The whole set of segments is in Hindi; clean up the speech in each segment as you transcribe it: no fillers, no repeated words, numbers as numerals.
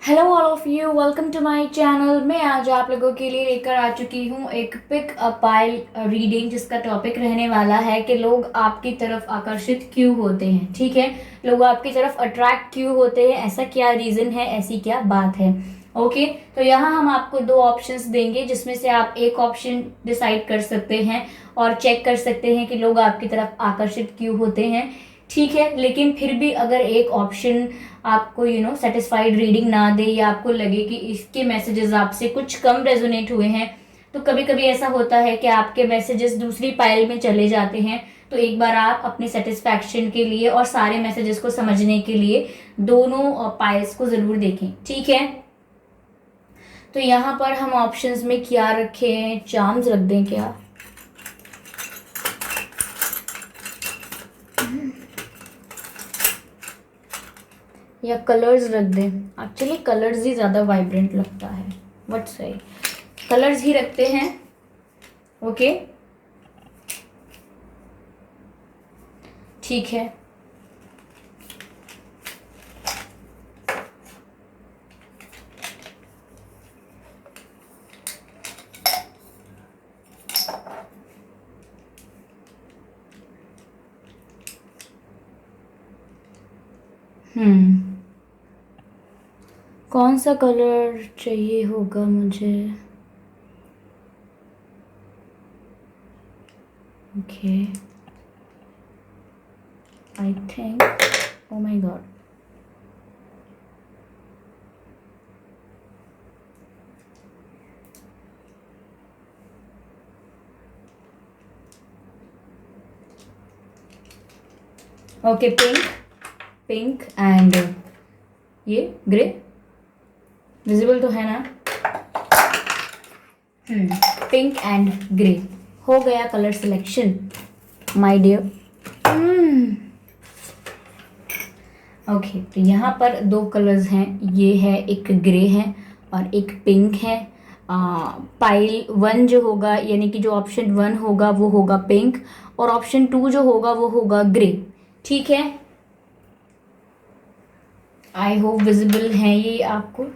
Hello all of you, welcome to my channel. मैं आज आप लोगों के लिए लेकर आ चुकी हूँ एक पिक अ पाइल रीडिंग, जिसका टॉपिक रहने वाला है कि लोग आपकी तरफ आकर्षित क्यों होते हैं। ठीक है, लोग आपकी तरफ अट्रैक्ट क्यों होते हैं, ऐसा क्या रीज़न है, ऐसी क्या बात है। ओके, तो यहाँ हम आपको दो ऑप्शंस देंगे जिसमें से आप एक ऑप्शन डिसाइड कर सकते हैं और चेक कर सकते हैं कि लोग आपकी तरफ आकर्षित क्यों होते हैं। ठीक है, लेकिन फिर भी अगर एक ऑप्शन आपको सेटिस्फाइड रीडिंग ना दे या आपको लगे कि इसके मैसेजेस आपसे कुछ कम रेजोनेट हुए हैं, तो कभी कभी ऐसा होता है कि आपके मैसेजेस दूसरी पाइल में चले जाते हैं। तो एक बार आप अपने सेटिस्फैक्शन के लिए और सारे मैसेजेस को समझने के लिए दोनों पाइल्स को जरूर देखें। ठीक है, तो यहाँ पर हम ऑप्शंस में क्या रखें, चार्म्स रख दें क्या, या कलर्स रख दें। एक्चुअली कलर्स ही ज़्यादा वाइब्रेंट लगता है, बट सही कलर्स ही रखते हैं। ओके, ठीक है। कौन सा कलर चाहिए होगा मुझे। Okay, I think, oh my God, okay, pink, pink and ये ग्रे विजिबल तो है ना। पिंक एंड ग्रे हो गया colour selection my dear. Okay, तो यहाँ पर दो कलर्स हैं, ये है एक ग्रे है और एक पिंक है। पाइल वन जो होगा, यानी कि जो ऑप्शन वन होगा वो होगा पिंक, और ऑप्शन टू जो होगा वो होगा ग्रे। ठीक है, आई होप विजिबल है ये आपको,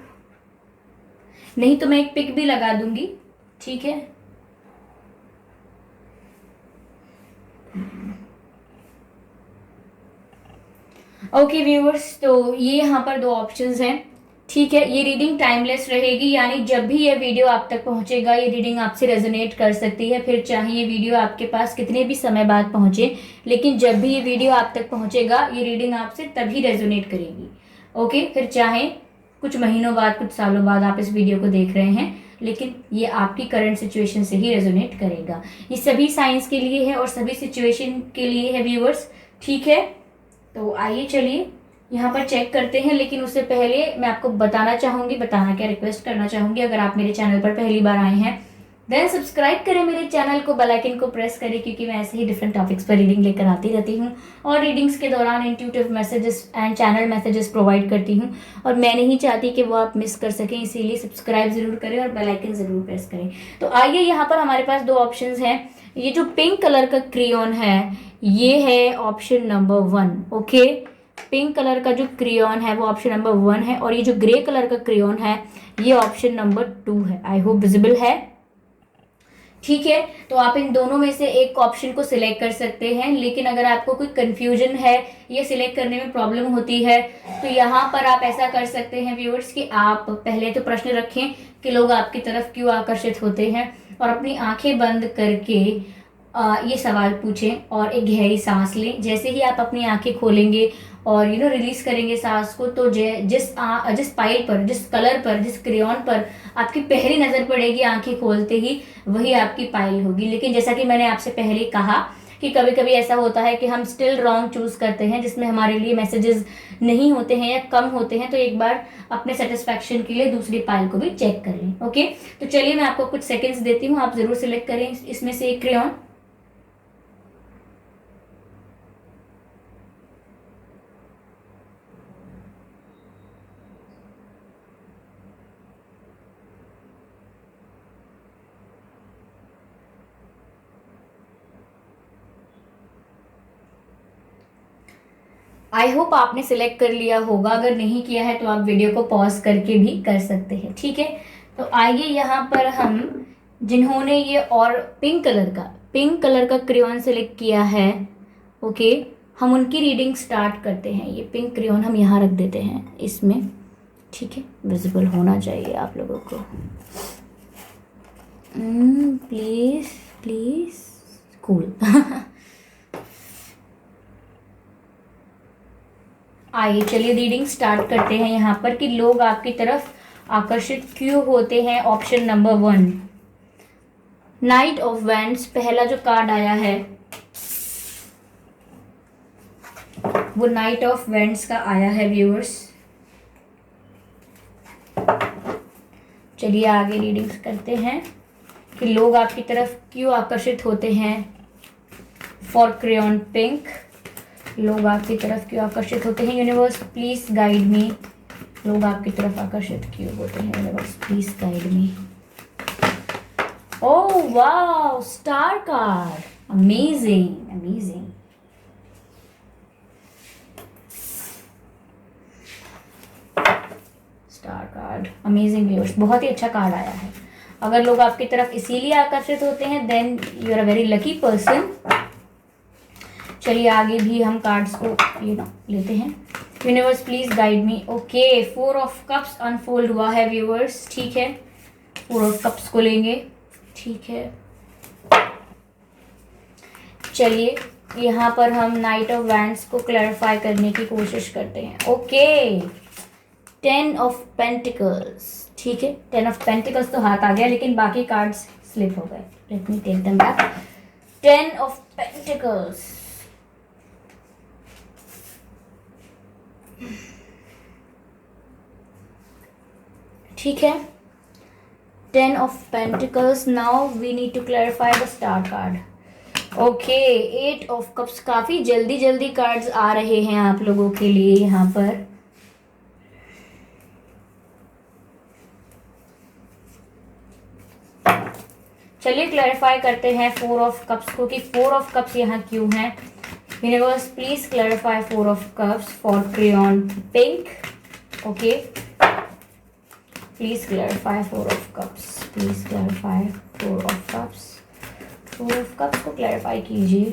नहीं तो मैं एक पिक भी लगा दूंगी। ठीक है, ओके व्यूअर्स, तो ये यहाँ पर दो ऑप्शंस हैं। ठीक है, ये रीडिंग टाइमलेस रहेगी, यानी जब भी ये वीडियो आप तक पहुंचेगा ये रीडिंग आपसे रेजोनेट कर सकती है, फिर चाहे ये वीडियो आपके पास कितने भी समय बाद पहुंचे, लेकिन जब भी ये वीडियो आप तक पहुंचेगा ये रीडिंग आपसे तभी रेजोनेट करेगी। ओके, फिर चाहे कुछ महीनों बाद, कुछ सालों बाद आप इस वीडियो को देख रहे हैं, लेकिन ये आपकी करंट सिचुएशन से ही रेजोनेट करेगा। ये सभी साइंस के लिए है और सभी सिचुएशन के लिए है व्यूअर्स। ठीक है, तो आइए चलिए यहाँ पर चेक करते हैं, लेकिन उससे पहले मैं आपको बताना चाहूंगी, बताना क्या, रिक्वेस्ट करना चाहूंगी, अगर आप मेरे चैनल पर पहली बार आए हैं देन सब्सक्राइब करें मेरे चैनल को, बेल आइकन को प्रेस करें, क्योंकि मैं ऐसे ही डिफरेंट टॉपिक्स पर रीडिंग लेकर आती रहती हूँ और रीडिंग्स के दौरान intuitive messages and channel messages provide करती हूँ, और मैं नहीं चाहती कि वो आप मिस कर सकें, इसीलिए सब्सक्राइब जरूर करें और बेल आइकन जरूर प्रेस करें। तो आइए, यहाँ पर हमारे पास दो ऑप्शंस हैं। ये जो पिंक कलर का क्रेयॉन है ये है option number one. Okay, pink colour का जो क्रेयॉन है वो ऑप्शन नंबर वन है, और ये जो ग्रे कलर का क्रेयॉन है ये ऑप्शन नंबर टू है। आई होप विजिबल है। ठीक है, तो आप इन दोनों में से एक ऑप्शन को सिलेक्ट कर सकते हैं, लेकिन अगर आपको कोई कंफ्यूजन है ये सिलेक्ट करने में प्रॉब्लम होती है, तो यहाँ पर आप ऐसा कर सकते हैं व्यूअर्स कि आप पहले तो प्रश्न रखें कि लोग आपकी तरफ क्यों आकर्षित होते हैं, और अपनी आंखें बंद करके ये सवाल पूछें और एक गहरी सांस लें। जैसे ही आप अपनी आंखें खोलेंगे और रिलीज करेंगे सांस को, तो जिस पाइल पर, जिस कलर पर, जिस क्रेयॉन पर आपकी पहली नजर पड़ेगी आंखें खोलते ही, वही आपकी पाइल होगी। लेकिन जैसा कि मैंने आपसे पहले कहा कि कभी कभी ऐसा होता है कि हम स्टिल रॉन्ग चूज करते हैं, जिसमें हमारे लिए मैसेजेस नहीं होते हैं या कम होते हैं, तो एक बार अपने सेटिस्फैक्शन के लिए दूसरी पाइल को भी चेक कर लें। ओके, तो चलिए मैं आपको कुछ सेकंड्स देती हूँ, आप जरूर सिलेक्ट करें इसमें से एक क्रेयॉन। आई होप आपने सिलेक्ट कर लिया होगा, अगर नहीं किया है तो आप वीडियो को पॉज करके भी कर सकते हैं, ठीक है। तो आइए यहाँ पर हम, जिन्होंने ये और पिंक कलर का क्रेयॉन सिलेक्ट किया है, ओके, हम उनकी रीडिंग स्टार्ट करते हैं। ये पिंक क्रेयॉन हम यहाँ रख देते हैं इसमें, ठीक है, विजिबल होना चाहिए आप लोगों को। Please please cool. आइए चलिए रीडिंग स्टार्ट करते हैं यहाँ पर कि लोग आपकी तरफ आकर्षित क्यों होते हैं। Option number 1, night of wands. पहला जो कार्ड आया है वो नाइट ऑफ वैंड्स का आया है व्यूअर्स। चलिए आगे रीडिंग करते हैं कि लोग आपकी तरफ क्यों आकर्षित होते हैं। फॉर क्रेयॉन पिंक, लोग आपकी तरफ क्यों आकर्षित होते हैं। यूनिवर्स प्लीज गाइड मी, लोग आपकी तरफ आकर्षित क्यों होते हैं। Universe please guide me. Oh wow, star card, amazing amazing. Star card, amazing viewers, बहुत ही अच्छा कार्ड आया है। अगर लोग आपकी तरफ इसीलिए आकर्षित होते हैं then you are a very lucky person. चलिए आगे भी हम कार्ड्स को लेते हैं। Universe please guide me. Okay, 4 of cups unfold हुआ है व्यूअर्स, ठीक है, 4 ऑफ कप्स को लेंगे, ठीक है। चलिए यहाँ पर हम नाइट ऑफ वैंड्स को क्लैरिफाई करने की कोशिश करते हैं। ओके, 10 ऑफ पेंटिकल्स, ठीक है, 10 ऑफ पेंटिकल्स तो हाथ आ गया लेकिन बाकी कार्ड्स स्लिप हो गए। Let me take them back. 10 of pentacles, ठीक है, 10 of pentacles. Now we need to clarify the star card. Okay, 8 of cups. काफी जल्दी जल्दी कार्ड्स आ रहे हैं आप लोगों के लिए यहाँ पर। चलिए क्लैरिफाई करते हैं 4 ऑफ कप्स को कि 4 ऑफ कप्स यहाँ क्यों हैं। Universe please clarify 4 of cups for crayon pink. Okay, please clarify 4 of cups, please clarify 4 of cups. 4 of cups को क्लैरिफाई कीजिए,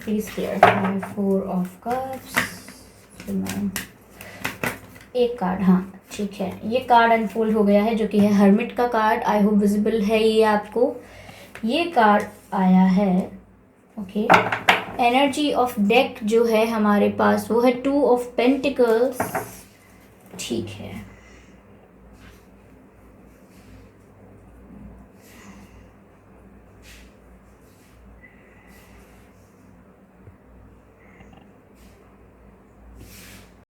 प्लीज क्लैरिफाई 4 ऑफ कप्स। एक कार्ड, हाँ ठीक है, ये कार्ड अनफोल्ड हो गया है जो कि है हर्मिट का कार्ड। आई होप विजिबल है ये आपको। ये कार्ड आया है, ओके, एनर्जी ऑफ डेक जो है हमारे पास वो है 2 ऑफ पेंटिकल्स, ठीक है।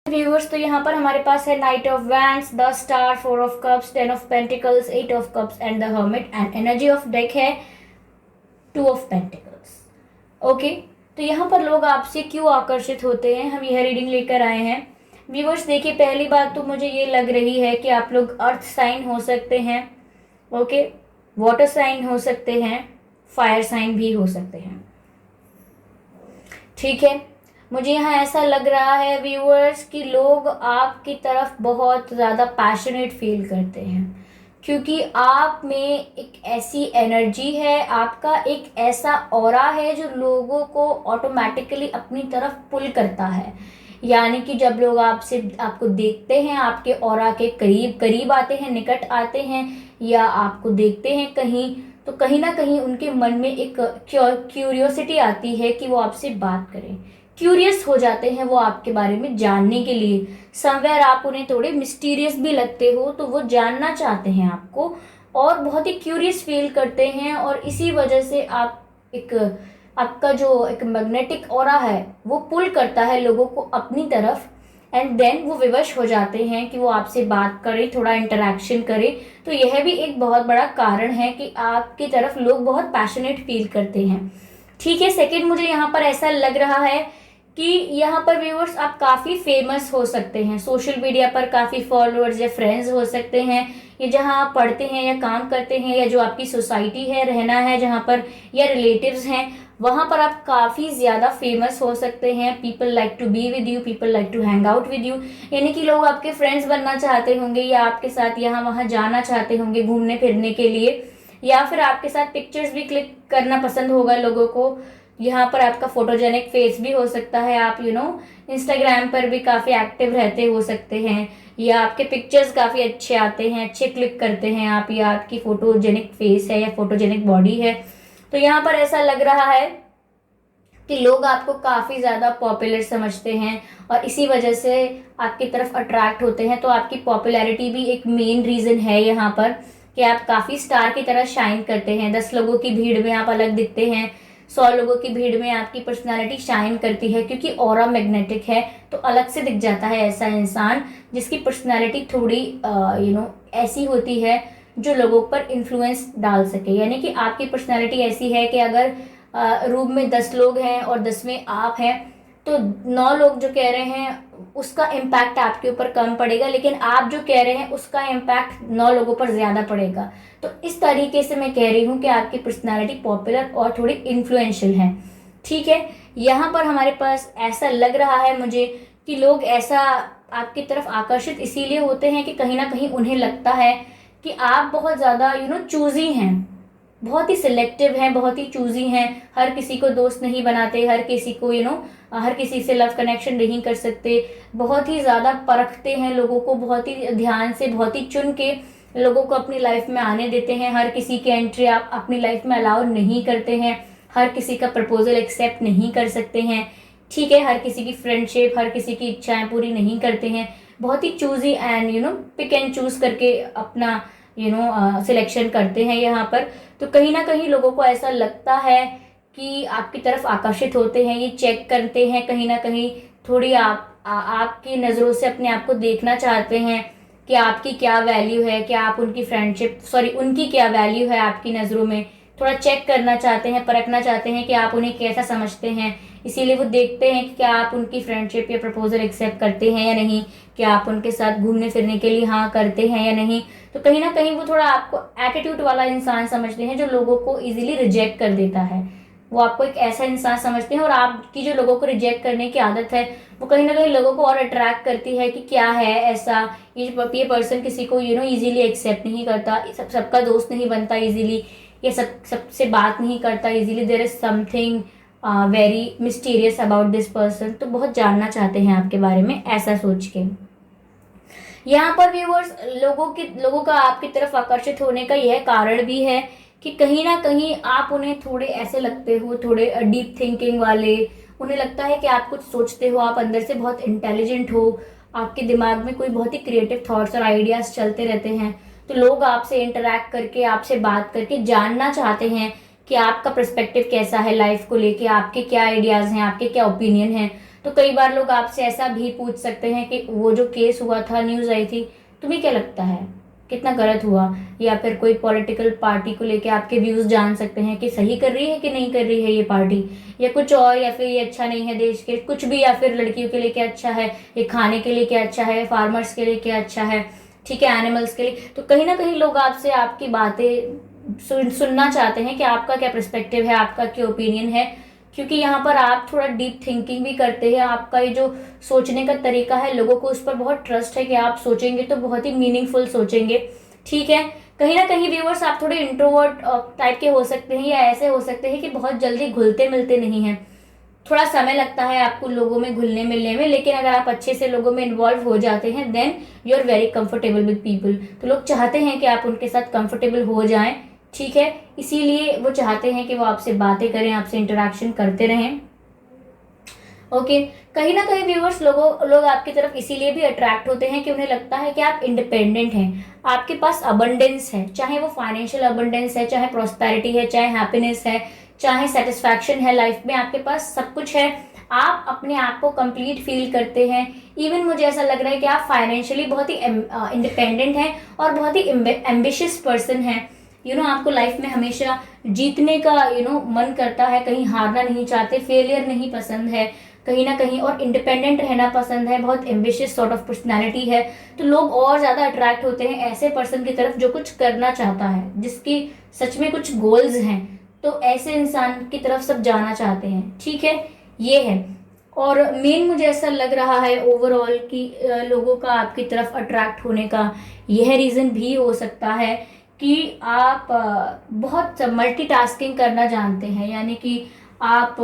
व्यूअर्स, तो यहाँ पर हमारे पास है night of wands, the star, 4 of cups, 10 of pentacles, 8 of cups and the hermit, and energy of deck है 2 ऑफ पेंटिकल्स। ओके, तो यहाँ पर लोग आपसे क्यों आकर्षित होते हैं, हम यह रीडिंग लेकर आए हैं। व्यूअर्स देखिए, पहली बात तो मुझे ये लग रही है कि आप लोग अर्थ साइन हो सकते हैं, ओके, वाटर साइन हो सकते हैं, फायर साइन भी हो सकते हैं, ठीक है। मुझे यहाँ ऐसा लग रहा है व्यूअर्स कि लोग आपकी तरफ बहुत ज़्यादा पैशनेट फील करते हैं क्योंकि आप में एक ऐसी एनर्जी है, आपका एक ऐसा ऑरा है जो लोगों को ऑटोमेटिकली अपनी तरफ पुल करता है। यानी कि जब लोग आपको देखते हैं, आपके ऑरा के करीब आते हैं, निकट आते हैं, या आपको देखते हैं कहीं, तो कहीं ना कहीं उनके मन में एक क्यूरियोसिटी आती है कि वो आपसे बात करें। क्यूरियस हो जाते हैं वो आपके बारे में जानने के लिए। समवेयर आप उन्हें थोड़े मिस्टीरियस भी लगते हो तो वो जानना चाहते हैं आपको और बहुत ही क्यूरियस फील करते हैं, और इसी वजह से आपका जो एक मैग्नेटिक ऑरा है वो पुल करता है लोगों को अपनी तरफ, एंड देन वो विवश हो जाते हैं कि वो आपसे बात करें, थोड़ा इंटरेक्शन करें। तो यह भी एक बहुत बड़ा कारण है कि आपकी तरफ लोग बहुत पैशनेट फील करते हैं, ठीक है। सेकंड, मुझे यहाँ पर ऐसा लग रहा है कि यहाँ पर व्यूअर्स आप काफ़ी फेमस हो सकते हैं, सोशल मीडिया पर काफ़ी फॉलोअर्स या फ्रेंड्स हो सकते हैं, या जहाँ आप पढ़ते हैं या काम करते हैं, या जो आपकी सोसाइटी है, रहना है जहाँ पर, या रिलेटिव्स हैं, वहां पर आप काफी ज्यादा फेमस हो सकते हैं। People like to be with you, people like to hang out with you, यानी कि लोग आपके फ्रेंड्स बनना चाहते होंगे या आपके साथ यहाँ वहां जाना चाहते होंगे घूमने फिरने के लिए, या फिर आपके साथ पिक्चर्स भी क्लिक करना पसंद होगा लोगों को। यहाँ पर आपका फोटोजेनिक फेस भी हो सकता है, आप इंस्टाग्राम पर भी काफी एक्टिव रहते हो सकते हैं, या आपके पिक्चर्स काफी अच्छे आते हैं, अच्छे क्लिक करते हैं आप, या आपकी फोटोजेनिक फेस है या फोटोजेनिक बॉडी है। तो यहाँ पर ऐसा लग रहा है कि लोग आपको काफी ज्यादा पॉपुलर समझते हैं और इसी वजह से आपकी तरफ अट्रैक्ट होते हैं। तो आपकी पॉपुलैरिटी भी एक मेन रीजन है यहाँ पर कि आप काफी स्टार की तरह शाइन करते हैं। 10 लोगों की भीड़ में आप अलग दिखते हैं, 100 लोगों की भीड़ में आपकी पर्सनालिटी शाइन करती है, क्योंकि ऑरा मैग्नेटिक है तो अलग से दिख जाता है ऐसा इंसान जिसकी पर्सनालिटी थोड़ी ऐसी होती है जो लोगों पर इन्फ्लुएंस डाल सके। यानी कि आपकी पर्सनालिटी ऐसी है कि अगर रूम में 10 लोग हैं और 10वें आप हैं तो 9 लोग जो कह रहे हैं उसका इम्पैक्ट आपके ऊपर कम पड़ेगा, लेकिन आप जो कह रहे हैं उसका इम्पैक्ट 9 लोगों पर ज्यादा पड़ेगा। तो इस तरीके से मैं कह रही हूँ कि आपकी पर्सनालिटी पॉपुलर और थोड़ी इन्फ्लुएंशियल है। ठीक है, यहाँ पर हमारे पास ऐसा लग रहा है मुझे कि लोग ऐसा आपकी तरफ आकर्षित इसीलिए होते हैं कि कहीं ना कहीं उन्हें लगता है कि आप बहुत ज्यादा चूजी हैं, बहुत ही सिलेक्टिव हैं, बहुत ही चूजी हैं, हर किसी को दोस्त नहीं बनाते, हर किसी को हर किसी से लव कनेक्शन नहीं कर सकते, बहुत ही ज्यादा परखते हैं लोगों को, बहुत ही ध्यान से, बहुत ही चुन के लोगों को अपनी लाइफ में आने देते हैं। हर किसी की एंट्री आप अपनी लाइफ में अलाउ नहीं करते हैं, हर किसी का प्रपोजल एक्सेप्ट नहीं कर सकते हैं। ठीक है, हर किसी की फ्रेंडशिप, हर किसी की इच्छाएं पूरी नहीं करते हैं, बहुत ही choosy and pick and choose करके अपना सिलेक्शन करते हैं यहाँ पर। तो कहीं ना कहीं लोगों को ऐसा लगता है कि आपकी तरफ आकर्षित होते हैं, ये चेक करते हैं कहीं ना कहीं, थोड़ी आपकी नज़रों से अपने आप को देखना चाहते हैं कि आपकी क्या वैल्यू है, क्या आप उनकी क्या वैल्यू है आपकी नज़रों में, थोड़ा चेक करना चाहते हैं, परखना चाहते हैं कि आप उन्हें कैसा समझते हैं। इसीलिए वो देखते हैं कि क्या आप उनकी फ्रेंडशिप या प्रपोजल एक्सेप्ट करते हैं या नहीं, क्या आप उनके साथ घूमने फिरने के लिए हाँ करते हैं या नहीं। तो कहीं ना कहीं वो थोड़ा आपको एटीट्यूड वाला इंसान समझते हैं जो लोगों को इजीली रिजेक्ट कर देता है। वो आपको एक ऐसा इंसान समझते हैं और आपकी जो लोगों को रिजेक्ट करने की आदत है वो कहीं ना कहीं लोगों को और अट्रैक्ट करती है कि क्या है ऐसा, ये पर्सन किसी को इजीली एक्सेप्ट नहीं करता, सबका दोस्त नहीं बनता इजीली, ये सबसे बात नहीं करता easily, there is something very mysterious about this person. तो बहुत जानना चाहते हैं आपके बारे में ऐसा सोच के। यहाँ पर व्यूअर्स लोगों का आपकी तरफ आकर्षित होने का यह कारण भी है कि कहीं ना कहीं आप उन्हें थोड़े ऐसे लगते हो, थोड़े डीप थिंकिंग वाले, उन्हें लगता है कि आप कुछ सोचते हो, आप अंदर से बहुत इंटेलिजेंट हो, आपके दिमाग में कोई बहुत ही क्रिएटिव थॉट्स और आइडियाज चलते रहते हैं। तो लोग आपसे इंटरेक्ट करके, आपसे बात करके जानना चाहते हैं कि आपका पर्सपेक्टिव कैसा है लाइफ को लेके, आपके क्या आइडियाज हैं, आपके क्या ओपिनियन है। तो कई बार लोग आपसे ऐसा भी पूछ सकते हैं कि वो जो केस हुआ था, न्यूज आई थी, तुम्हें क्या लगता है कितना गलत हुआ, या फिर कोई पॉलिटिकल पार्टी को लेके आपके व्यूज जान सकते हैं कि सही कर रही है कि नहीं कर रही है ये पार्टी, या कुछ और, या फिर ये अच्छा नहीं है देश के कुछ भी, या फिर लड़कियों के लिए क्या अच्छा है, ये खाने के लिए क्या अच्छा है, फार्मर्स के लिए क्या अच्छा है, ठीक है, एनिमल्स के लिए। तो कहीं ना कहीं लोग आपसे आपकी बातें सुनना चाहते हैं कि आपका क्या पर्सपेक्टिव है, आपका क्या ओपिनियन है, क्योंकि यहाँ पर आप थोड़ा डीप थिंकिंग भी करते हैं। आपका ये जो सोचने का तरीका है, लोगों को उस पर बहुत ट्रस्ट है कि आप सोचेंगे तो बहुत ही मीनिंगफुल सोचेंगे। ठीक है, कहीं ना कहीं व्यूअर्स आप थोड़े इंट्रोवर्ट टाइप के हो सकते हैं, या ऐसे हो सकते हैं कि बहुत जल्दी घुलते मिलते नहीं हैं, थोड़ा समय लगता है आपको लोगों में घुलने मिलने में, लेकिन अगर आप अच्छे से लोगों में इन्वॉल्व हो जाते हैं then you are very comfortable with people. तो लोग चाहते हैं कि आप उनके साथ कंफर्टेबल हो जाएं। ठीक है, इसीलिए वो चाहते हैं कि वो आपसे बातें करें, आपसे इंटरेक्शन करते रहें। ओके, कहीं ना कहीं व्यूअर्स लोग आपकी तरफ इसीलिए भी अट्रैक्ट होते हैं कि उन्हें लगता है कि आप इंडिपेंडेंट हैं, आपके पास अबंडेंस है, चाहे वो फाइनेंशियल अबंडेंस है, चाहे प्रॉस्पेरिटी है, चाहे हैप्पीनेस है, चाहे सेटिस्फैक्शन है लाइफ में, आपके पास सब कुछ है, आप अपने आप को कंप्लीट फील करते हैं। इवन मुझे ऐसा लग रहा है कि आप फाइनेंशियली बहुत ही इंडिपेंडेंट हैं और बहुत ही एम्बिशियस पर्सन हैं। आपको लाइफ में हमेशा जीतने का मन करता है, कहीं हारना नहीं चाहते, फेलियर नहीं पसंद है कहीं ना कहीं, और इंडिपेंडेंट रहना पसंद है, बहुत एम्बिशियस सॉर्ट ऑफ पर्सनालिटी है। तो लोग और ज्यादा अट्रैक्ट होते हैं ऐसे पर्सन की तरफ जो कुछ करना चाहता है, जिसकी सच में कुछ गोल्स हैं। तो ऐसे इंसान की तरफ सब जाना चाहते हैं, ठीक है, ये है। और मेन मुझे ऐसा लग रहा है ओवरऑल कि लोगों का आपकी तरफ अट्रैक्ट होने का यह रीज़न भी हो सकता है कि आप बहुत मल्टीटास्किंग करना जानते हैं, यानी कि आप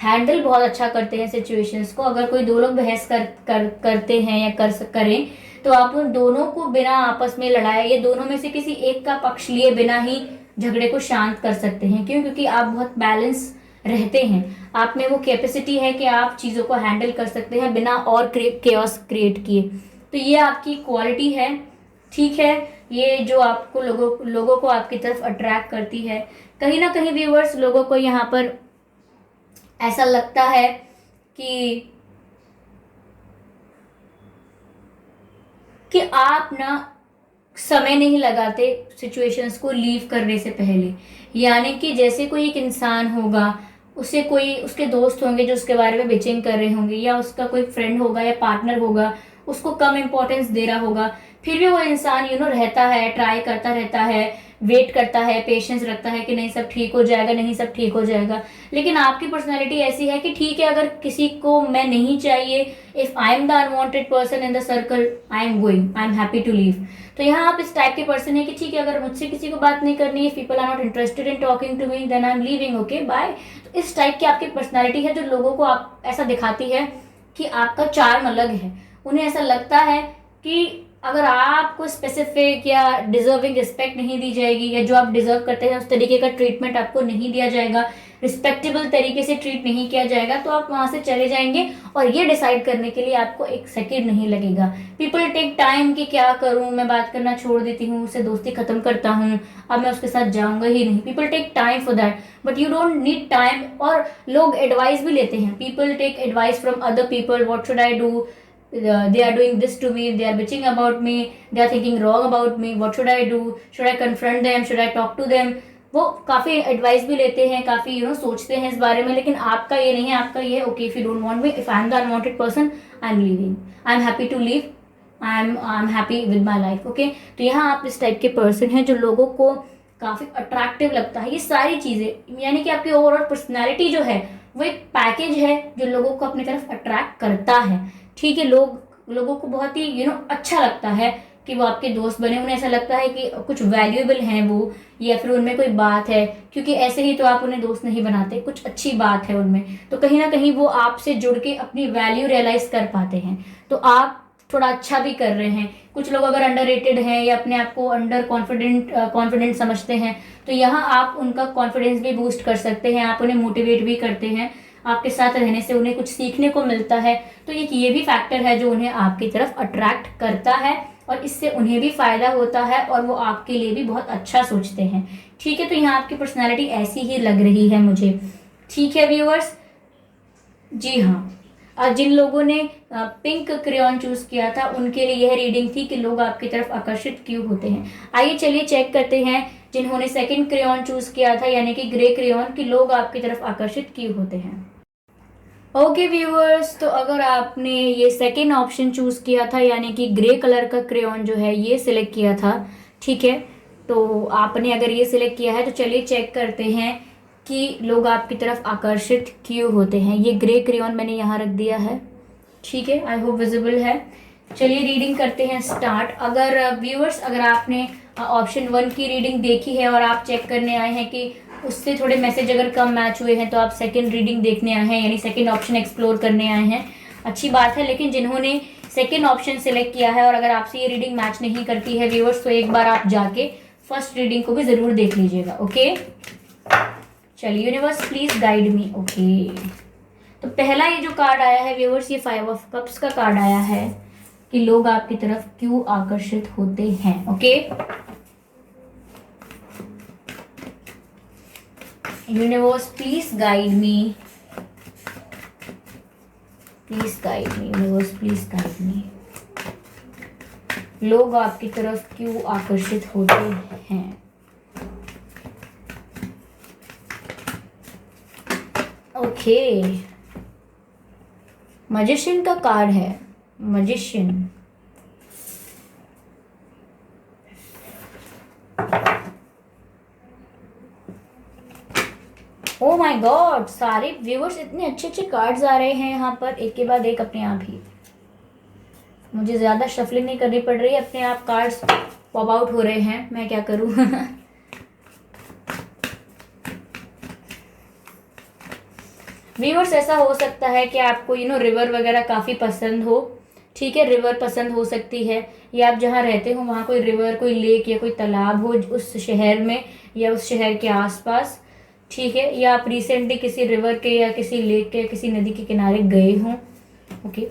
हैंडल बहुत अच्छा करते हैं सिचुएशंस को। अगर कोई दो लोग बहस करते हैं या करें, तो आप उन दोनों को बिना आपस में लड़ाए या दोनों में से किसी एक का पक्ष लिए बिना ही झगड़े को शांत कर सकते हैं। क्यों? क्योंकि आप बहुत बैलेंस रहते हैं, आप में वो कैपेसिटी है कि आप चीज़ों को हैंडल कर सकते हैं बिना और केओस क्रिएट किए। तो ये आपकी क्वालिटी है, ठीक है, ये जो आपको लोगों को आपकी तरफ अट्रैक्ट करती है। कहीं ना कहीं व्यूअर्स, लोगों को यहाँ पर ऐसा लगता है कि आप ना समय नहीं लगाते सिचुएशंस को लीव करने से पहले। यानी कि जैसे कोई एक इंसान होगा, उसे कोई उसके दोस्त होंगे जो उसके बारे में बिचिंग कर रहे होंगे, या उसका कोई फ्रेंड होगा या पार्टनर होगा, उसको कम इंपॉर्टेंस दे रहा होगा, फिर भी वो इंसान रहता है, ट्राई करता रहता है, वेट करता है, पेशेंस रखता है कि नहीं सब ठीक हो जाएगा, नहीं सब ठीक हो जाएगा। लेकिन आपकी पर्सनैलिटी ऐसी है कि ठीक है, अगर किसी को मैं नहीं चाहिए, if I am the unwanted person in the circle, I am going, I am happy to leave. तो यहाँ आप इस टाइप के पर्सन है कि ठीक है, अगर मुझसे किसी को बात नहीं करनी है, people are not interested in talking to me, then I am leaving, okay bye. तो इस टाइप की आपकी पर्सनैलिटी है जो लोगों को आप ऐसा दिखाती है कि आपका चार्म अलग है। उन्हें ऐसा लगता है कि अगर आपको स्पेसिफिक या डिजर्विंग रिस्पेक्ट नहीं दी जाएगी, या जो आप डिजर्व करते हैं उस तरीके का ट्रीटमेंट आपको नहीं दिया जाएगा, रिस्पेक्टेबल तरीके से ट्रीट नहीं किया जाएगा, तो आप वहां से चले जाएंगे। और ये डिसाइड करने के लिए आपको एक सेकेंड नहीं लगेगा। पीपल टेक टाइम कि क्या करूं, मैं बात करना छोड़ देती हूँ, उससे दोस्ती खत्म करता हूँ, अब मैं उसके साथ जाऊंगा ही नहीं। People take time for that, but you don't need time. और लोग एडवाइस भी लेते हैं, people take advice from other people, what should I do, they are doing this to me, they are bitching about me, they are thinking wrong about me, what should I do, should I confront them, should I talk to them। वो काफी एडवाइस भी लेते हैं, काफी सोचते हैं इस बारे में। लेकिन आपका ये नहीं है, आपका ये है okay, if you don't want me, if I am the unwanted person, I am leaving, I am happy to leave, I am happy with my life, okay. तो यहाँ आप इस टाइप के पर्सन हैं जो लोगों को काफी अट्रैक्टिव लगता है। ये सारी चीजें यानी कि आपकी ओवरऑल पर्सनैलिटी जो है वो एक पैकेज है जो लोगों को अपनी तरफ अट्रैक्ट करता है, ठीक है। लोगों को बहुत ही अच्छा लगता है कि वो आपके दोस्त बने। उन्हें ऐसा लगता है कि कुछ वैल्यूएबल हैं वो, या फिर उनमें कोई बात है, क्योंकि ऐसे ही तो आप उन्हें दोस्त नहीं बनाते, कुछ अच्छी बात है उनमें। तो कहीं ना कहीं वो आपसे जुड़ के अपनी वैल्यू रियलाइज कर पाते हैं। तो आप थोड़ा अच्छा भी कर रहे हैं। कुछ लोग अगर अंडररेटेड हैं या अपने आप को अंडर कॉन्फिडेंट समझते हैं, तो यहाँ आप उनका कॉन्फिडेंस भी बूस्ट कर सकते हैं, आप उन्हें मोटिवेट भी करते हैं। आपके साथ रहने से उन्हें कुछ सीखने को मिलता है। तो एक ये भी फैक्टर है जो उन्हें आपकी तरफ अट्रैक्ट करता है, और इससे उन्हें भी फायदा होता है और वो आपके लिए भी बहुत अच्छा सोचते हैं, ठीक है। तो यहाँ आपकी पर्सनैलिटी ऐसी ही लग रही है मुझे, ठीक है व्यूअर्स। जी हाँ, जिन लोगों ने पिंक क्रेयॉन चूज किया था उनके लिए यह रीडिंग थी कि लोग आपकी तरफ आकर्षित क्यों होते हैं। आइए चलिए चेक करते हैं जिन्होंने सेकंड क्रेयॉन चूज किया था यानी कि ग्रे क्रेयॉन, कि लोग आपकी तरफ आकर्षित क्यों होते हैं। ओके व्यूअर्स, तो अगर आपने ये सेकेंड ऑप्शन चूज किया था यानी कि ग्रे कलर का क्रेयॉन जो है ये सिलेक्ट किया था, ठीक है, तो आपने अगर ये सिलेक्ट किया है तो चलिए चेक करते हैं कि लोग आपकी तरफ आकर्षित क्यों होते हैं। ये ग्रे क्रेयॉन मैंने यहाँ रख दिया है, ठीक है, आई होप विजिबल है। चलिए रीडिंग करते हैं स्टार्ट। अगर व्यूअर्स, अगर आपने ऑप्शन 1 की रीडिंग देखी है और आप चेक करने आए हैं कि उससे थोड़े मैसेज अगर कम मैच हुए हैं, तो आप सेकंड रीडिंग देखने आए हैं, यानी सेकंड ऑप्शन एक्सप्लोर करने आए हैं, अच्छी बात है। लेकिन जिन्होंने सेकंड ऑप्शन सेलेक्ट किया है और अगर आपसे ये रीडिंग मैच नहीं करती है व्यूअर्स, तो एक बार आप जाके फर्स्ट रीडिंग को भी जरूर देख लीजिएगा, ओके। चलिए universe please guide me, okay. तो पहला ये जो कार्ड आया है व्यूअर्स, ये 5 ऑफ कप्स का कार्ड आया है कि लोग आपकी तरफ क्यों आकर्षित होते हैं, okay. Universe please guide me, please guide me, universe please guide मी। लोग आपकी तरफ क्यों आकर्षित होते हैं। ओके, मैजिशियन का कार्ड है, मैजिशियन। ओ माय गॉड, सारे व्यूअर्स इतने अच्छे अच्छे कार्ड्स आ रहे हैं यहाँ पर, एक के बाद एक अपने आप ही। मुझे ज़्यादा शफलिंग नहीं करनी पड़ रही है, अपने आप कार्ड्स पॉप आउट हो रहे हैं, मैं क्या करूँ। व्यूअर्स ऐसा हो सकता है कि आपको रिवर वगैरह काफ़ी पसंद हो, ठीक है, रिवर पसंद हो सकती है, या आप जहाँ रहते हो वहाँ कोई रिवर, कोई लेक या कोई तालाब हो उस शहर में या उस शहर के आसपास, ठीक है, या आप रिसेंटली किसी रिवर के या किसी लेक के या किसी नदी के किनारे गए हों। ओके,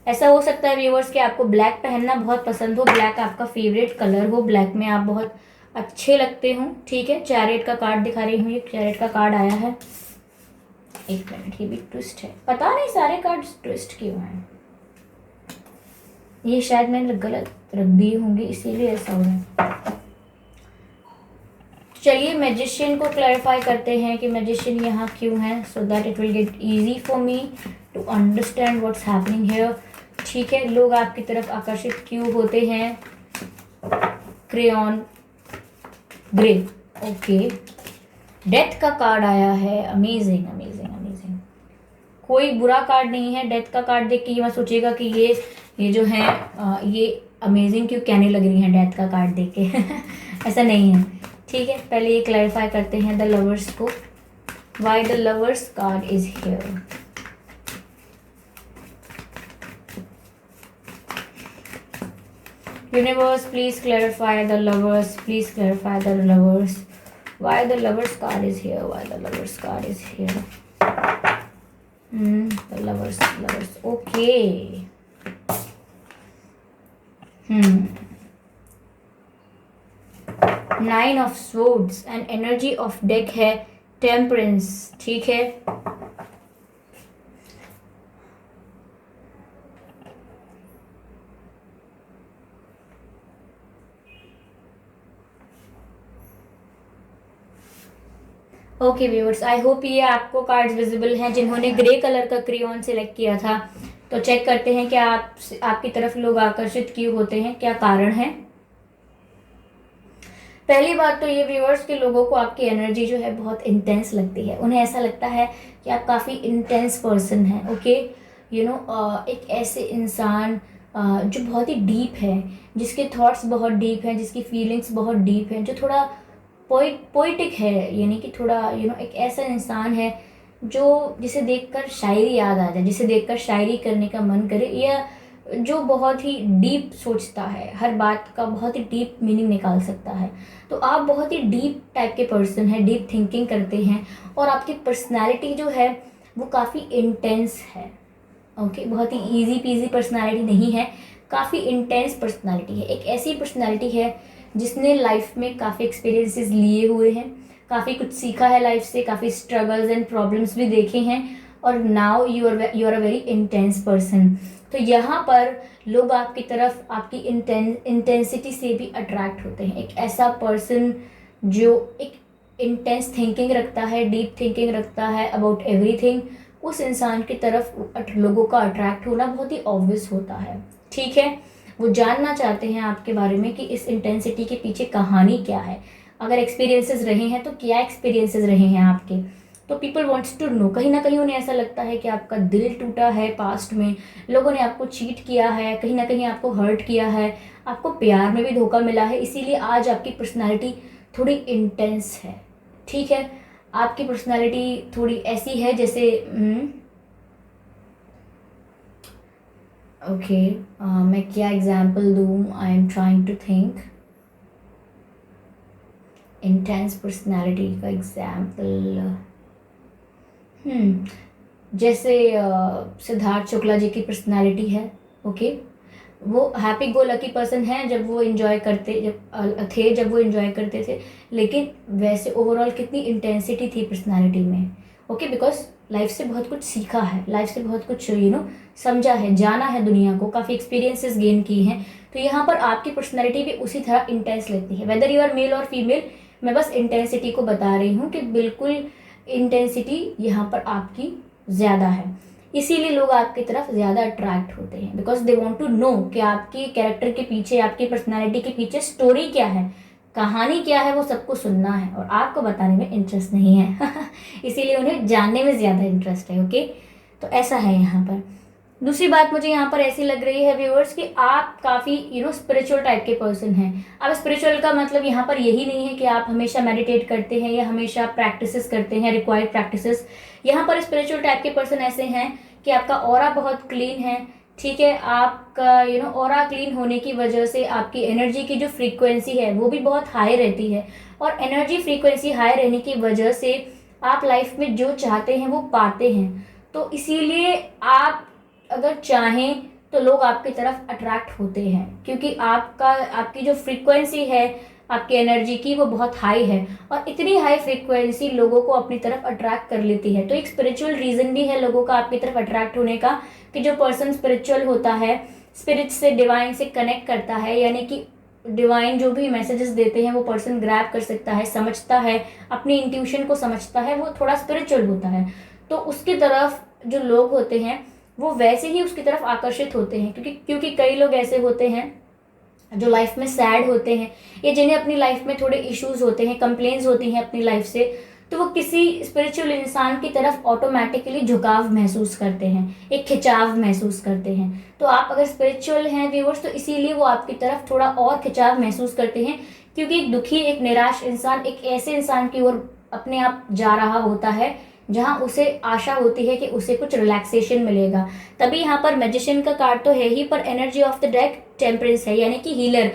ऐसा हो सकता है व्यूअर्स कि आपको ब्लैक पहनना बहुत पसंद हो, ब्लैक आपका फेवरेट कलर हो, ब्लैक में आप बहुत अच्छे लगते हो, ठीक है। चैरियट का कार्ड दिखा रही हूँ, ये चैरियट का कार्ड आया है। एक मिनट, ये भी ट्विस्ट है, पता नहीं सारे कार्ड ट्विस्ट क्यों हैं, ये शायद मैंने गलत रख दिए होंगे इसीलिए ऐसा हो रहा है। चलिए मैजिशियन को क्लैरिफाई करते हैं कि मैजिशियन यहाँ क्यों है, so that it will get easy for me to understand what's happening here, ठीक है। लोग आपकी तरफ आकर्षित क्यों होते हैं, क्रेयॉन ग्रे, ओके। डेथ का कार्ड आया है, अमेजिंग अमेजिंग अमेजिंग। कोई बुरा कार्ड नहीं है, डेथ का कार्ड देख के ये मत सोचिएगा कि ये जो है ये अमेजिंग क्यों कहने लग रही हैं डेथ का कार्ड देख के। ऐसा नहीं है, ठीक है। पहले ये क्लैरिफाई करते हैं द लवर्स को, why the lovers card is here. Universe please clarify the lovers, please clarify the lovers, why the lovers card is here, why the lovers card is here. The lovers, okay. Nine of swords and energy of deck है टेम्परेंस, ठीक है। ओके व्यूअर्स, आई होप ये आपको कार्ड्स विजिबल हैं। जिन्होंने ग्रे कलर का क्रेयॉन सिलेक्ट किया था, तो चेक करते हैं कि आपकी तरफ लोग आकर्षित क्यों होते हैं, क्या कारण है। पहली बात तो ये व्यूअर्स के लोगों को आपकी एनर्जी जो है बहुत इंटेंस लगती है, उन्हें ऐसा लगता है कि आप काफ़ी इंटेंस पर्सन हैं, ओके। एक ऐसे इंसान जो बहुत ही डीप है, जिसके थॉट्स बहुत डीप हैं, जिसकी फीलिंग्स बहुत डीप हैं, जो थोड़ा पोइटिक है, यानी कि थोड़ा एक ऐसा इंसान है जिसे देखकर शायरी याद आ जाए, जिसे देखकर शायरी करने का मन करे, या जो बहुत ही डीप सोचता है, हर बात का बहुत ही डीप मीनिंग निकाल सकता है। तो आप बहुत ही डीप टाइप के पर्सन हैं, डीप थिंकिंग करते हैं, और आपकी पर्सनैलिटी जो है वो काफ़ी इंटेंस है, ओके। बहुत ही ईजी पीजी पर्सनैलिटी नहीं है, काफ़ी इंटेंस पर्सनैलिटी है। एक ऐसी पर्सनैलिटी है जिसने लाइफ में काफ़ी एक्सपीरियंसेस लिए हुए हैं, काफ़ी कुछ सीखा है लाइफ से, काफ़ी स्ट्रगल्स एंड प्रॉब्लम्स भी देखे हैं, और now you are a very intense person. तो यहाँ पर लोग आपकी तरफ आपकी इंटेंसिटी से भी अट्रैक्ट होते हैं। एक ऐसा पर्सन जो एक इंटेंस थिंकिंग रखता है, डीप थिंकिंग रखता है अबाउट एवरीथिंग, उस इंसान की तरफ लोगों का अट्रैक्ट होना बहुत ही ऑब्वियस होता है, ठीक है। वो जानना चाहते हैं आपके बारे में कि इस इंटेंसिटी के पीछे कहानी क्या है। अगर एक्सपीरियंसेस रहे हैं तो क्या एक्सपीरियंसेस रहे हैं आपके, तो पीपल वांट्स टू नो। कहीं ना कहीं उन्हें ऐसा लगता है कि आपका दिल टूटा है, पास्ट में लोगों ने आपको चीट किया है, कहीं ना कहीं आपको हर्ट किया है, आपको प्यार में भी धोखा मिला है, इसीलिए आज आपकी पर्सनैलिटी थोड़ी इंटेंस है, ठीक है। आपकी पर्सनैलिटी थोड़ी ऐसी है जैसे ओके, मैं क्या एग्जाम्पल दूँ, I am trying to think. Intense personality का एग्जाम्पल जैसे सिद्धार्थ शुक्ला जी की पर्सनैलिटी है, ओके। वो हैप्पी गो लकी पर्सन है जब वो एंजॉय करते थे, लेकिन वैसे ओवरऑल कितनी इंटेंसिटी थी पर्सनैलिटी में, ओके। बिकॉज लाइफ से बहुत कुछ सीखा है, लाइफ से बहुत कुछ समझा है, जाना है दुनिया को, काफ़ी एक्सपीरियंसेस गेन की हैं। तो यहाँ पर आपकी पर्सनैलिटी भी उसी तरह इंटेंस लगती है, वेदर यू आर मेल और फीमेल। मैं बस इंटेंसिटी को बता रही हूँ कि बिल्कुल इंटेंसिटी यहाँ पर आपकी ज़्यादा है, इसीलिए लोग आपकी तरफ ज़्यादा अट्रैक्ट होते हैं, because they want to know कि आपकी कैरेक्टर के पीछे, आपकी पर्सनैलिटी के पीछे स्टोरी क्या है, कहानी क्या है वो सबको सुनना है और आपको बताने में इंटरेस्ट नहीं है इसीलिए उन्हें जानने में ज़्यादा इंटरेस्ट है। ओके, तो ऐसा है यहाँ पर। दूसरी बात मुझे यहाँ पर ऐसी लग रही है व्यूअर्स कि आप काफ़ी स्पिरिचुअल टाइप के पर्सन हैं। अब स्पिरिचुअल का मतलब यहाँ पर यही नहीं है कि आप हमेशा मेडिटेट करते हैं या हमेशा प्रैक्टिसेस करते हैं, रिक्वायर्ड प्रैक्टिसेस। यहाँ पर स्पिरिचुअल टाइप के पर्सन ऐसे हैं कि आपका ऑरा बहुत क्लीन है, ठीक है। आपका ऑरा क्लीन होने की वजह से आपकी एनर्जी की जो फ्रीक्वेंसी है वो भी बहुत हाई रहती है, और एनर्जी फ्रीक्वेंसी हाई रहने की वजह से आप लाइफ में जो चाहते हैं वो पाते हैं। तो इसीलिए आप अगर चाहें तो लोग आपकी तरफ अट्रैक्ट होते हैं, क्योंकि आपकी जो फ्रीक्वेंसी है आपकी एनर्जी की वो बहुत हाई है, और इतनी हाई फ्रीक्वेंसी लोगों को अपनी तरफ अट्रैक्ट कर लेती है। तो एक स्पिरिचुअल रीज़न भी है लोगों का आपकी तरफ अट्रैक्ट होने का, कि जो पर्सन स्पिरिचुअल होता है, स्पिरिट से, डिवाइन से कनेक्ट करता है, यानी कि डिवाइन जो भी मैसेजेस देते हैं वो पर्सन ग्रैब कर सकता है, समझता है, अपनी इंट्यूशन को समझता है, वो थोड़ा स्पिरिचुअल होता है। तो उसकी तरफ जो लोग होते हैं वो वैसे ही उसकी तरफ आकर्षित होते हैं, क्योंकि कई लोग ऐसे होते हैं जो लाइफ में सैड होते हैं, या जिन्हें अपनी लाइफ में थोड़े इश्यूज होते हैं, कंप्लेंट्स होती हैं अपनी लाइफ से, तो वो किसी स्पिरिचुअल इंसान की तरफ ऑटोमेटिकली झुकाव महसूस करते हैं, एक खिंचाव महसूस करते हैं। तो आप अगर स्पिरिचुअल हैं व्यूअर्स, तो इसीलिए वो आपकी तरफ थोड़ा और खिंचाव महसूस करते हैं, क्योंकि एक दुखी, एक निराश इंसान एक ऐसे इंसान की ओर अपने आप जा रहा होता है जहां उसे आशा होती है कि उसे कुछ रिलैक्सेशन मिलेगा। तभी यहाँ पर मैजिशियन का कार्ड तो है ही, पर energy of the deck temperance है, यानी कि हीलर।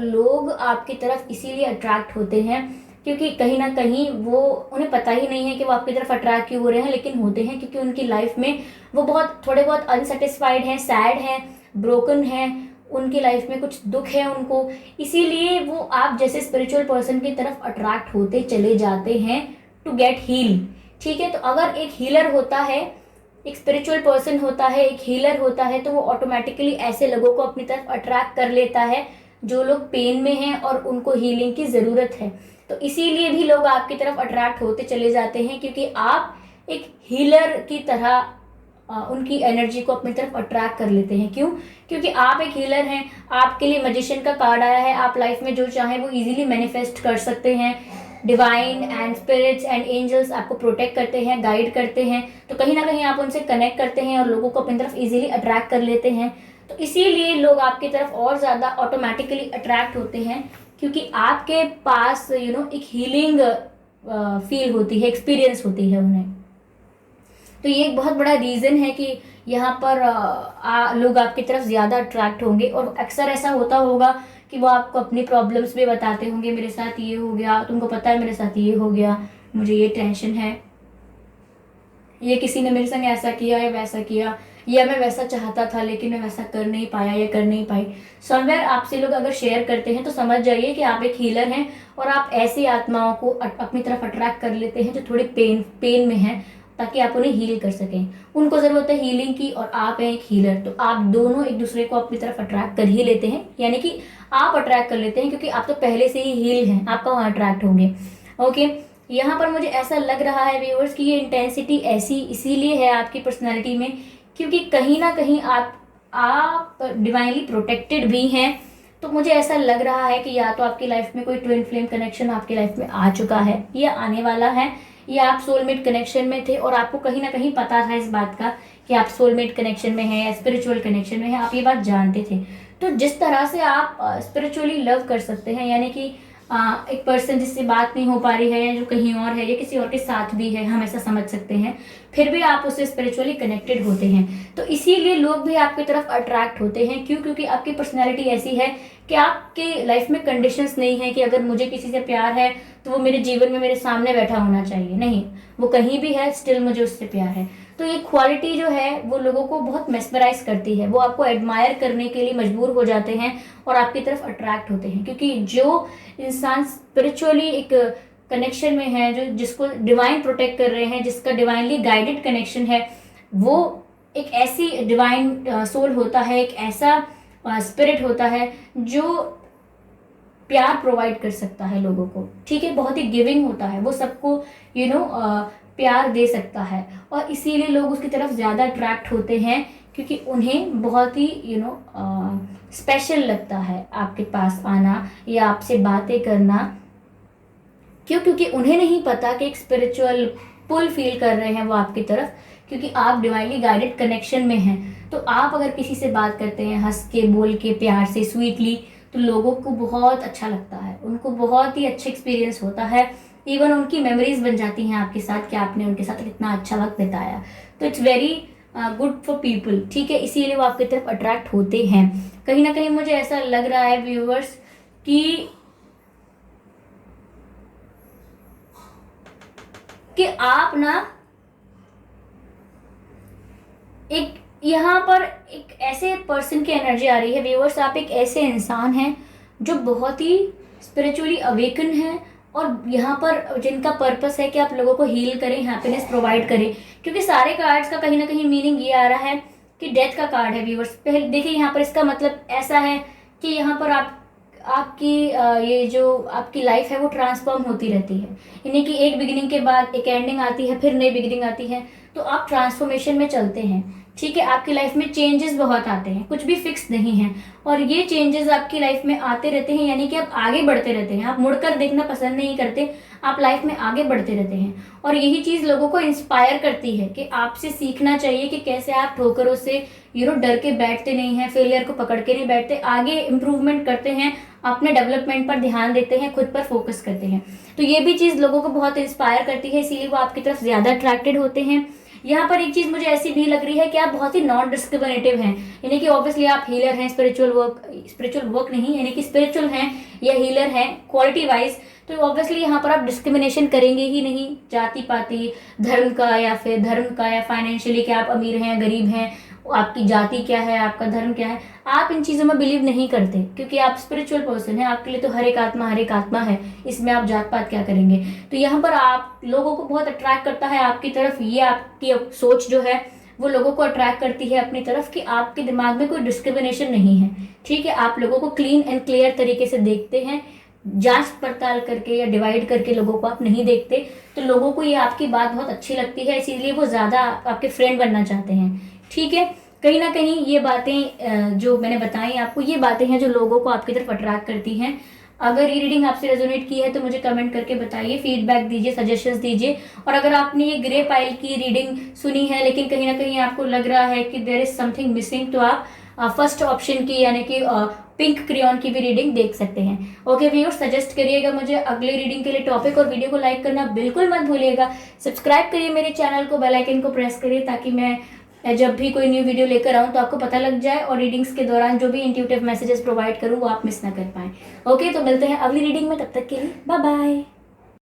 लोग आपकी तरफ इसीलिए अट्रैक्ट होते हैं क्योंकि कहीं ना कहीं वो, उन्हें पता ही नहीं है कि वो आपकी तरफ अट्रैक्ट क्यों हो रहे हैं, लेकिन होते हैं क्योंकि उनकी लाइफ में वो थोड़े बहुत अनसेटिस्फाइड हैं, सैड हैं, ब्रोकन हैं, उनकी लाइफ में कुछ दुख है उनको, इसीलिए वो आप जैसे स्पिरिचुअल पर्सन की तरफ अट्रैक्ट होते चले जाते हैं टू गेट हील। ठीक है, तो अगर एक हीलर होता है, एक स्पिरिचुअल पर्सन होता है, एक हीलर होता है, तो वो ऑटोमेटिकली ऐसे लोगों को अपनी तरफ अट्रैक्ट कर लेता है जो लोग पेन में हैं और उनको हीलिंग की ज़रूरत है। तो इसीलिए भी लोग आपकी तरफ अट्रैक्ट होते चले जाते हैं, क्योंकि आप एक हीलर की तरह उनकी एनर्जी को अपनी तरफ अट्रैक्ट कर लेते हैं। क्यों? क्योंकि आप एक हीलर हैं, आपके लिए मैजिशियन का कार्ड आया है, आप लाइफ में जो चाहें वो इजीली मैनिफेस्ट कर सकते हैं। Divine and spirits and angels आपको प्रोटेक्ट करते हैं, गाइड करते हैं, तो कहीं ना कहीं आप उनसे कनेक्ट करते हैं और लोगों को अपनी तरफ इजीली अट्रैक्ट कर लेते हैं। तो इसीलिए लोग आपकी तरफ और ज़्यादा ऑटोमेटिकली अट्रैक्ट होते हैं, क्योंकि आपके पास एक हीलिंग फील होती है, एक्सपीरियंस होती है उन्हें। तो ये एक बहुत बड़ा रीज़न है कि यहाँ पर लोग आपकी तरफ ज़्यादा अट्रैक्ट होंगे। और अक्सर ऐसा होता होगा कि वो आपको अपनी प्रॉब्लम्स भी बताते होंगे, मेरे साथ ये हो गया, तुमको पता है मेरे साथ ये हो गया, मुझे ये टेंशन है, ये किसी ने मेरे संग ऐसा किया या वैसा किया, या मैं वैसा चाहता था लेकिन मैं वैसा कर नहीं पाया या कर नहीं पाई। समवेयर आपसे लोग अगर शेयर करते हैं तो समझ जाइए कि आप एक हीलर हैं, और आप ऐसी आत्माओं को अपनी तरफ अट्रैक्ट कर लेते हैं जो थोड़े पेन में हैं, ताकि आप उन्हें हील कर सकें। उनको ज़रूरत है हीलिंग की और आप हैं एक हीलर, तो आप दोनों एक दूसरे को अपनी तरफ अट्रैक्ट कर ही लेते हैं, यानी कि आप अट्रैक्ट कर लेते हैं, क्योंकि आप तो पहले से ही हील हैं, आप कहाँ अट्रैक्ट होंगे। ओके, यहाँ पर मुझे ऐसा लग रहा है व्यूअर्स कि ये इंटेंसिटी ऐसी इसीलिए है आपकी पर्सनैलिटी में, क्योंकि कहीं ना कहीं आप डिवाइनली प्रोटेक्टेड भी हैं। तो मुझे ऐसा लग रहा है कि या तो आपकी लाइफ में कोई ट्विन फ्लेम कनेक्शन आपकी लाइफ में आ चुका है या आने वाला है, या आप सोलमेट कनेक्शन में थे और आपको कहीं ना कहीं पता था इस बात का कि आप सोलमेट कनेक्शन में हैं या स्पिरिचुअल कनेक्शन में हैं, आप ये बात जानते थे। तो जिस तरह से आप स्पिरिचुअली लव कर सकते हैं, यानी कि एक पर्सन जिससे बात नहीं हो पा रही है, या जो कहीं और है या किसी और के साथ भी है, हम ऐसा समझ सकते हैं, फिर भी आप उससे स्पिरिचुअली कनेक्टेड होते हैं। तो इसीलिए लोग भी आपकी तरफ अट्रैक्ट होते हैं। क्यों? क्योंकि आपकी पर्सनैलिटी ऐसी है कि आपके लाइफ में कंडीशंस नहीं है कि अगर मुझे किसी से प्यार है तो वो मेरे जीवन में मेरे सामने बैठा होना चाहिए। नहीं, वो कहीं भी है, स्टिल मुझे उससे प्यार है। तो ये क्वालिटी जो है वो लोगों को बहुत मेस्मराइज करती है, वो आपको एडमायर करने के लिए मजबूर हो जाते हैं और आपकी तरफ अट्रैक्ट होते हैं। क्योंकि जो इंसान स्पिरिचुअली एक कनेक्शन में है, जो जिसको डिवाइन प्रोटेक्ट कर रहे हैं, जिसका डिवाइनली गाइडेड कनेक्शन है, वो एक ऐसी डिवाइन सोल होता है, एक ऐसा स्पिरिट होता है जो प्यार प्रोवाइड कर सकता है लोगों को। ठीक है, बहुत ही गिविंग होता है, वो सबको प्यार दे सकता है, और इसीलिए लोग उसकी तरफ ज़्यादा अट्रैक्ट होते हैं, क्योंकि उन्हें बहुत ही स्पेशल लगता है आपके पास आना या आपसे बातें करना। क्यों? क्योंकि उन्हें नहीं पता कि एक स्पिरिचुअल पुल फील कर रहे हैं वो आपकी तरफ, क्योंकि आप डिवाइनली गाइडेड कनेक्शन में हैं। तो आप अगर किसी से बात करते हैं हंस के, बोल के, प्यार से, स्वीटली, तो लोगों को बहुत अच्छा लगता है, उनको बहुत ही अच्छा एक्सपीरियंस होता है। इवन उनकी मेमोरीज बन जाती हैं आपके साथ कि आपने उनके साथ कितना अच्छा वक्त बिताया। तो it's very good for people, ठीक है, इसीलिए वो आपकी तरफ अट्रैक्ट होते हैं। कहीं ना कहीं मुझे ऐसा लग रहा है व्यूअर्स कि आप ना एक यहाँ पर एक ऐसे पर्सन की एनर्जी आ रही है व्यूअर्स, आप एक ऐसे इंसान हैं जो बहुत ही स्पिरिचुअली अवेकन है, और यहाँ पर जिनका पर्पस है कि आप लोगों को हील करें, हैप्पीनेस प्रोवाइड करें। क्योंकि सारे कार्ड्स का कहीं ना कहीं मीनिंग ये आ रहा है कि डेथ का कार्ड है व्यूअर्स। पहले देखिए यहाँ पर इसका मतलब ऐसा है कि यहाँ पर आपकी ये जो आपकी लाइफ है वो ट्रांसफॉर्म होती रहती है, यानी कि एक बिगिनिंग के बाद एक एंडिंग आती है, फिर नई बिगिनिंग आती है। तो आप ट्रांसफॉर्मेशन में चलते हैं, ठीक है। आपकी लाइफ में चेंजेस बहुत आते हैं, कुछ भी फिक्स नहीं है, और ये चेंजेस आपकी लाइफ में आते रहते हैं, यानी कि आप आगे बढ़ते रहते हैं। आप मुड़कर देखना पसंद नहीं करते, आप लाइफ में आगे बढ़ते रहते हैं। और यही चीज लोगों को इंस्पायर करती है कि आपसे सीखना चाहिए कि कैसे आप ठोकरों से डर के बैठते नहीं हैं, फेलियर को पकड़ के नहीं बैठते, आगे इंप्रूवमेंट करते हैं, अपने डेवलपमेंट पर ध्यान देते हैं, खुद पर फोकस करते हैं। तो ये भी चीज लोगों को बहुत इंस्पायर करती है, इसीलिए वो आपकी तरफ ज्यादा अट्रैक्टेड होते हैं। यहाँ पर एक चीज मुझे ऐसी भी लग रही है कि आप बहुत ही नॉन डिस्क्रिमिनेटिव हैं, यानी कि ऑब्वियसली आप हीलर हैं, स्पिरिचुअल वर्क नहीं, यानी कि स्पिरिचुअल हैं या हीलर हैं क्वालिटी वाइज। तो ऑब्वियसली यहाँ पर आप डिस्क्रिमिनेशन करेंगे ही नहीं, जाति पाति, धर्म का या फाइनेंशियली कि आप अमीर हैं, गरीब हैं, आपकी जाति क्या है, आपका धर्म क्या है, आप इन चीजों में बिलीव नहीं करते, क्योंकि आप स्पिरिचुअल पर्सन है। आपके लिए तो हर एक आत्मा है, इसमें आप जात पात क्या करेंगे। तो यहाँ पर आप लोगों को बहुत अट्रैक्ट करता है आपकी तरफ, ये आपकी सोच जो है वो लोगों को अट्रैक्ट करती है अपनी तरफ, कि आपके दिमाग में कोई डिस्क्रिमिनेशन नहीं है, ठीक है। आप लोगों को क्लीन एंड क्लियर तरीके से देखते हैं, जांच पड़ताल करके या डिवाइड करके लोगों को आप नहीं देखते। तो लोगों को ये आपकी बात बहुत अच्छी लगती है, इसीलिए वो ज्यादा आपके फ्रेंड बनना चाहते हैं, ठीक है। कहीं ना कहीं ये बातें जो मैंने बताई आपको, ये बातें हैं जो लोगों को आपकी तरफ अट्रैक्ट करती हैं। अगर ये रीडिंग आपसे रेजोनेट की है तो मुझे कमेंट करके बताइए, फीडबैक दीजिए, सजेशंस दीजिए। और अगर आपने ये ग्रे पाइल की रीडिंग सुनी है लेकिन कहीं ना कहीं आपको लग रहा है कि देयर इज समथिंग मिसिंग, तो आप फर्स्ट ऑप्शन की यानी कि पिंक क्रेयॉन की भी रीडिंग देख सकते हैं। ओके व्यूअर्स, सजेस्ट करिएगा मुझे अगले रीडिंग के लिए टॉपिक, और वीडियो को लाइक करना बिल्कुल मत भूलिएगा। सब्सक्राइब करिए मेरे चैनल को, बेल आइकन को प्रेस करिए, ताकि मैं जब भी कोई न्यू वीडियो लेकर आऊँ तो आपको पता लग जाए, और रीडिंग्स के दौरान जो भी इंट्यूटिव मैसेजेस प्रोवाइड करूँ वो आप मिस ना कर पाएं। ओके, तो मिलते हैं अगली रीडिंग में, तब तक के लिए बाय बाय।